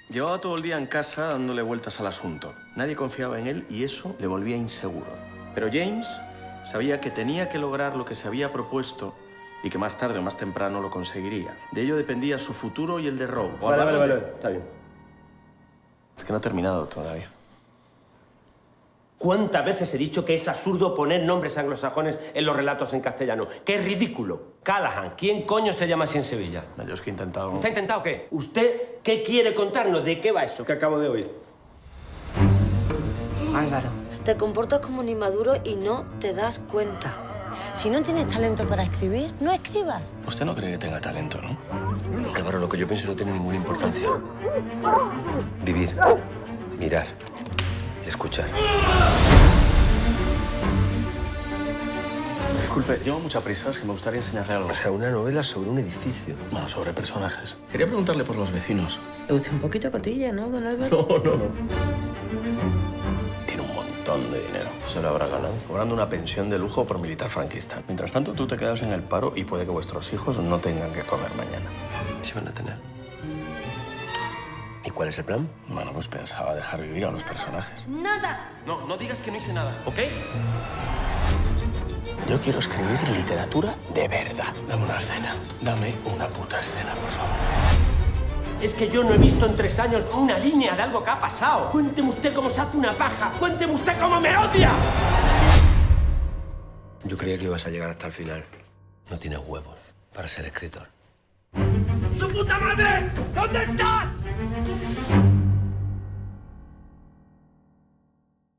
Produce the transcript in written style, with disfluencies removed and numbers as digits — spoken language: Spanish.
Llevaba todo el día en casa dándole vueltas al asunto. Nadie confiaba en él y eso le volvía inseguro. Pero James sabía que tenía que lograr lo que se había propuesto y que más tarde o más temprano lo conseguiría. De ello dependía su futuro y el de Roe. Vale, está bien. Es que no ha terminado todavía. ¿Cuántas veces he dicho que es absurdo poner nombres anglosajones en los relatos en castellano? ¡Qué ridículo! Callahan, ¿quién coño se llama así en Sevilla? Yo es que he intentado... ¿Usted ha intentado qué? ¿Usted qué quiere contarnos? ¿De qué va eso que acabo de oír? Álvaro, Te comportas como un inmaduro y no te das cuenta. si no tienes talento para escribir, no escribas. Usted no cree que tenga talento, ¿no? Álvaro, lo que yo pienso no tiene ninguna importancia. Vivir, mirar y escuchar. Disculpe, llevo mucha prisa, es que me gustaría enseñarle algo. O sea, una novela sobre un edificio. Bueno, sobre personajes. Quería preguntarle por los vecinos. Le gusta un poquito cotilla, ¿no, don Álvaro? No. Tiene un montón de dinero. Se lo habrá ganado. Cobrando una pensión de lujo por militar franquista. Mientras tanto, tú te quedas en el paro y puede que vuestros hijos no tengan que comer mañana. Sí van a tener. ¿Y cuál es el plan? Bueno, pues pensaba dejar vivir a los personajes. ¡Nada! No digas que no hice nada, ¿ok? Yo quiero escribir literatura de verdad. Dame una escena. Dame una puta escena, por favor. Es que yo no he visto en 3 años una línea de algo que ha pasado. Cuénteme usted cómo se hace una paja. Cuénteme usted cómo me odia. Yo creía que ibas a llegar hasta el final. No tienes huevos para ser escritor. ¡Su puta madre! ¿Dónde estás?